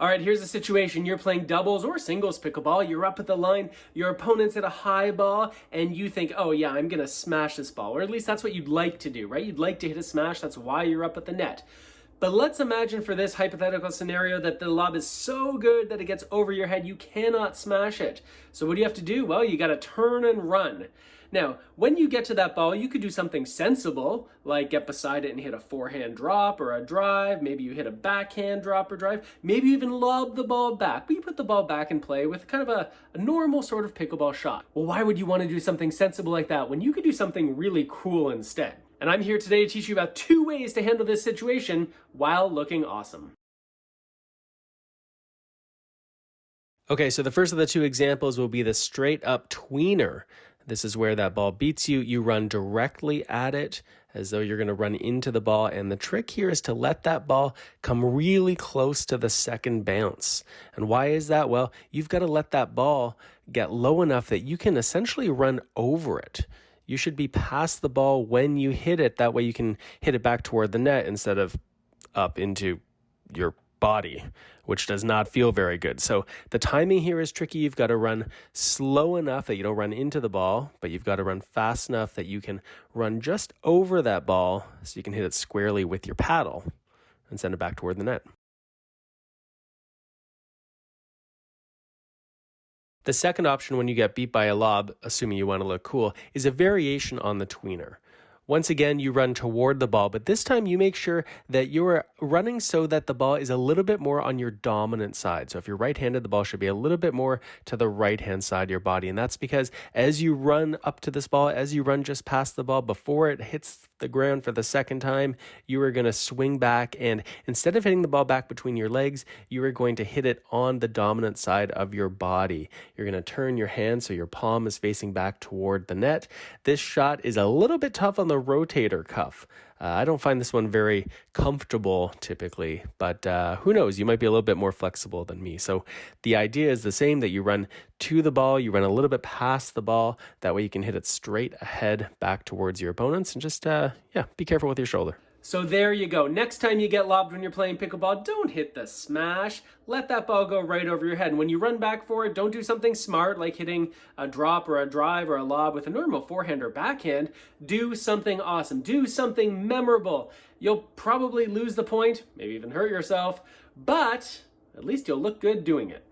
All right, here's the situation. You're playing doubles or singles pickleball. You're up at the line. Your opponent's at a high ball, and you think, oh yeah, I'm going to smash this ball. Or at least that's what you'd like to do, right? You'd like to hit a smash. That's why you're up at the net. But let's imagine for this hypothetical scenario that the lob is so good that it gets over your head, you cannot smash it. So what do you have to do? Well, you got to turn and run. Now, when you get to that ball, you could do something sensible, like get beside it and hit a forehand drop or a drive. Maybe you hit a backhand drop or drive. Maybe you even lob the ball back, but you put the ball back in play with kind of a normal sort of pickleball shot. Well, why would you want to do something sensible like that when you could do something really cool instead? And I'm here today to teach you about 2 ways to handle this situation while looking awesome. Okay, so the first of the 2 examples will be the straight up tweener. This is where that ball beats you. You run directly at it as though you're going to run into the ball. And the trick here is to let that ball come really close to the second bounce. And why is that? Well, you've got to let that ball get low enough that you can essentially run over it. You should be past the ball when you hit it. That way you can hit it back toward the net instead of up into your body, which does not feel very good. So the timing here is tricky. You've got to run slow enough that you don't run into the ball, but you've got to run fast enough that you can run just over that ball so you can hit it squarely with your paddle and send it back toward the net. The second option when you get beat by a lob, assuming you want to look cool, is a variation on the tweener. Once again, you run toward the ball, but this time you make sure that you're running so that the ball is a little bit more on your dominant side. So if you're right-handed, the ball should be a little bit more to the right-hand side of your body. And that's because as you run up to this ball, as you run just past the ball, before it hits the ground for the second time, you are going to swing back. And instead of hitting the ball back between your legs, you are going to hit it on the dominant side of your body. You're going to turn your hand so your palm is facing back toward the net. This shot is a little bit tough on the rotator cuff. I don't find this one very comfortable typically, but who knows? You might be a little bit more flexible than me. So the idea is the same, that you run to the ball, you run a little bit past the ball. That way you can hit it straight ahead back towards your opponents, and just, be careful with your shoulder. So there you go. Next time you get lobbed when you're playing pickleball, don't hit the smash. Let that ball go right over your head. And when you run back for it, don't do something smart like hitting a drop or a drive or a lob with a normal forehand or backhand. Do something awesome. Do something memorable. You'll probably lose the point, maybe even hurt yourself, but at least you'll look good doing it.